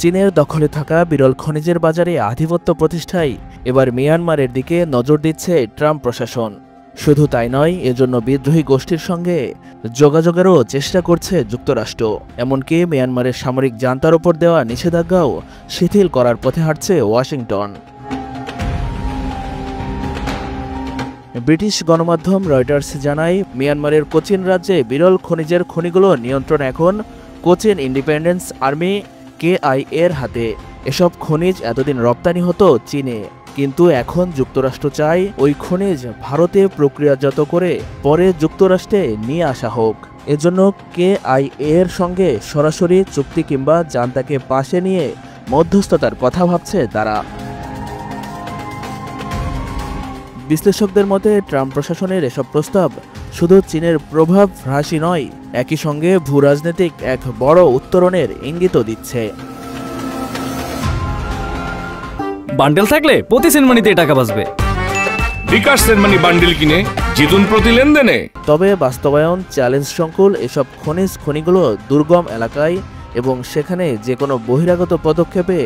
চীনের দখলে থাকা বিরল খনিজের বাজারে আধিপত্য প্রতিষ্ঠায় এবার মিয়ানমারের দিকে নজর দিচ্ছে ট্রাম্প প্রশাসন। শুধু তাই নয়, এজন্য বিদ্রোহী গোষ্ঠীর সঙ্গে যোগাযোগেরও চেষ্টা করছে যুক্তরাষ্ট্র। এমনকি মিয়ানমারের সামরিক জান্তার ওপর দেওয়া নিষেধাজ্ঞাও শিথিল করার পথে হাঁটছে ওয়াশিংটন। ব্রিটিশ গণমাধ্যম রয়টার্স জানায়, মিয়ানমারের কোচিন রাজ্যে বিরল খনিজের খনিগুলো নিয়ন্ত্রণ এখন কোচিন ইন্ডিপেন্ডেন্স আর্মি KIA-র হাতে। এসব খনিজ এতদিন রপ্তানি হতো চীনে, কিন্তু এখন যুক্তরাষ্ট্র চায় ওই খনিজ ভারতে প্রক্রিয়াজাত করে পরে যুক্তরাষ্ট্রে নিয়ে আসা হোক। এজন্য KIA-র সঙ্গে সরাসরি চুক্তি কিংবা জান্তাকে পাশে নিয়ে মধ্যস্থতার কথা ভাবছে তারা। বিশ্লেষকদের মতে ট্রাম্প প্রশাসনের এসব প্রস্তাব শুধু চীনের প্রভাব হ্রাসই নয়, একই সঙ্গে ভূরাজনৈতিক এক বড় উত্তরণের ইঙ্গিতও দিচ্ছে। বান্ডেল থাকলে প্রতি সেনমানিতে টাকা বাঁচবে। বিকাশ সেনমানি বান্ডেল কিনে জিতুন প্রতি লেনদেনে। তবে বাস্তবায়ন চ্যালেঞ্জ সংকুল। এসব খনিগুলো দুর্গম এলাকায় এবং সেখানে যে কোনো বহিরাগত পদক্ষেপে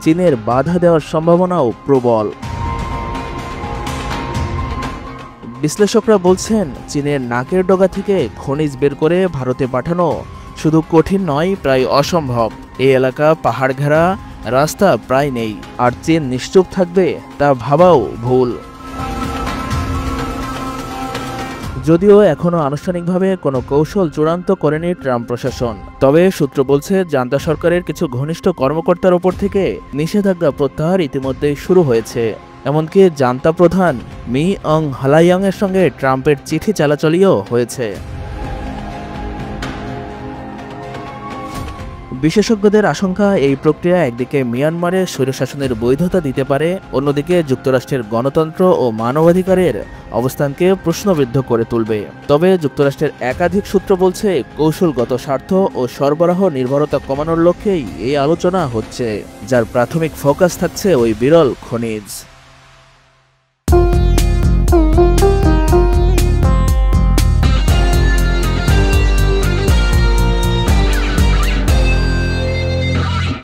চীনের বাধা দেওয়ার সম্ভাবনাও প্রবল। বিশ্লেষকরা বলছেন, চীনের নাকের ডগা থেকে খনিজ বের করে ভারতে পাঠানো শুধু কঠিন নয়, প্রায় অসম্ভব। এই এলাকা পাহাড় ঘেরা, রাস্তা প্রায় নেই, আর চীন নিশ্চুপ থাকবে তা ভাবাও ভুল। যদিও এখনও আনুষ্ঠানিকভাবে কোনো কৌশল চূড়ান্ত করেনি ট্রাম্প প্রশাসন, তবে সূত্র বলছে জান্তা সরকারের কিছু ঘনিষ্ঠ কর্মকর্তার ওপর থেকে নিষেধাজ্ঞা প্রত্যাহার ইতিমধ্যেই শুরু হয়েছে। এমনকি জান্তা প্রধান মি অং হ্লাইয়াংয়ের সঙ্গে ট্রাম্পের চিঠি চালাচালিও হয়েছে। বিশেষজ্ঞদের আশঙ্কা, এই প্রক্রিয়া একদিকে মিয়ানমারের স্বৈরশাসনের বৈধতা দিতে পারে, অন্যদিকে যুক্তরাষ্ট্রের গণতন্ত্র ও মানবাধিকারের অবস্থানকে প্রশ্নবিদ্ধ করে তুলবে। তবে যুক্তরাষ্ট্রের একাধিক সূত্র বলছে, কৌশলগত স্বার্থ ও সরবরাহ নির্ভরতা কমানোর লক্ষ্যেই এই আলোচনা হচ্ছে, যার প্রাথমিক ফোকাস থাকছে ওই বিরল খনিজ।